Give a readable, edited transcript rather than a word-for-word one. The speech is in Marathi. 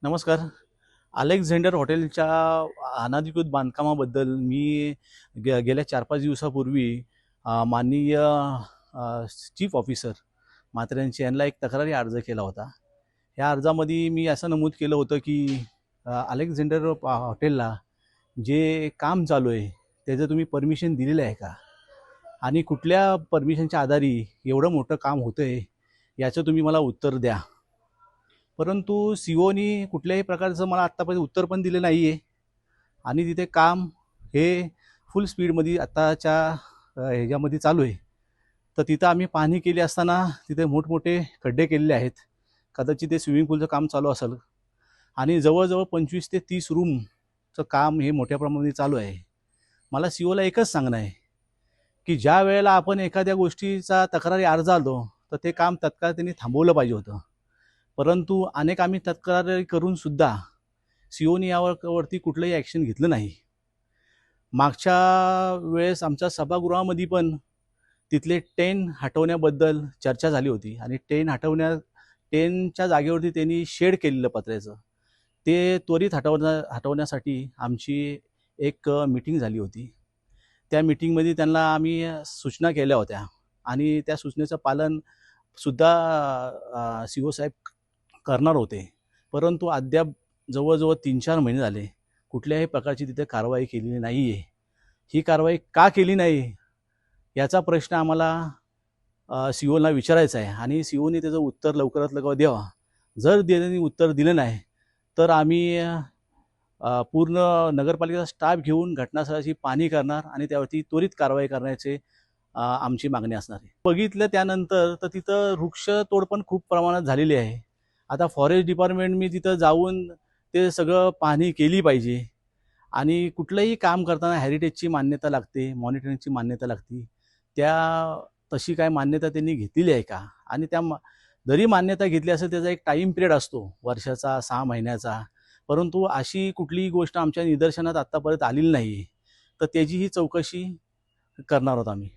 नमस्कार. अलेक्झांडर हॉटेलच्या अनधिकृत बांधकामाबद्दल मी गेल्या 4-5 दिवसापूर्वी माननीय चीफ ऑफिसर म्हात्रे यांना एक तक्रारी अर्ज केला होता. या अर्जामध्ये मी असं नमूद केलं होतं की अलेक्झांडर हॉटेलला जे काम चालू आहे त्याचं तुम्ही परमिशन दिलेलं आहे का, आणि कुठल्या परमिशनच्या आधारे एवढं मोठं काम होतं आहे याचं तुम्ही मला उत्तर द्या. परंतु सीओनी कुठल्याही प्रकारचं मला आत्तापर्यंत उत्तर पण दिलं नाही आहे. आणि तिथे काम हे फुल स्पीडमध्ये आत्ताच्या ह्याच्यामध्ये चालू आहे. तर तिथं आम्ही पाहणी केली असताना तिथे मोठमोठे खड्डे केलेले आहेत. कदाचित ते स्विमिंग पूलचं काम चालू असेल आणि जवळजवळ 25 ते 30 रूमचं काम हे मोठ्या प्रमाणामध्ये चालू आहे. मला सीओला एकच सांगणं आहे की ज्या वेळेला आपण एखाद्या गोष्टीचा तक्रारी अर्ज आलो तर ते काम तत्काळ त्यांनी थांबवलं पाहिजे होतं. परंतु अनेक आम्ही तक्रारी करून सुद्धा सीओनी यावरती कुठलंही ॲक्शन घेतलं नाही. मागच्या वेळेस आमच्या सभागृहामध्ये पण तिथले टेन हटवण्याबद्दल चर्चा झाली होती आणि टेनच्या जागेवरती त्यांनी शेड केलेलं पत्र्याचं ते त्वरित हटवण्यासाठी आमची एक मीटिंग झाली होती. त्या मीटिंगमध्ये त्यांना आम्ही सूचना केल्या होत्या आणि त्या सूचनेचं पालन सुद्धा सीओ साहेब करणार होते. परंतु अद्याप जवळजवळ 3-4 महिने झाले कुठल्याही प्रकारची तिथे कारवाई केलेली नाही आहे. ही कारवाई का केली नाही याचा प्रश्न आम्हाला सीओला विचारायचा आहे आणि सीओने त्याचं उत्तर लवकरात लवकर द्यावा. जर त्यांनी उत्तर दिलं नाही तर आम्ही पूर्ण नगरपालिकेचा स्टाफ घेऊन घटनास्थळाची पाहणी करणार आणि त्यावरती त्वरित कारवाई करण्याचे आमची मागणी असणार आहे. बघितलं त्यानंतर तर तिथं वृक्षतोड पण खूप प्रमाणात झालेली आहे. आता फॉरेस्ट डिपार्टमेंटनी तिथं जाऊन ते सगळं पाहणी केली पाहिजे आणि कुठलंही काम करताना हेरिटेजची मान्यता लागते, मॉनिटरिंगची मान्यता लागते. तशी काय मान्यता त्यांनी घेतलेली आहे का, आणि जरी मान्यता घेतली असेल त्याचा एक टाईम पिरियड असतो वर्षाचा, 6 महिन्याचा. परंतु अशी कुठलीही गोष्ट आमच्या निदर्शनात आत्तापर्यंत आलेली नाही. तर त्याची ही चौकशी करणार आहोत आम्ही.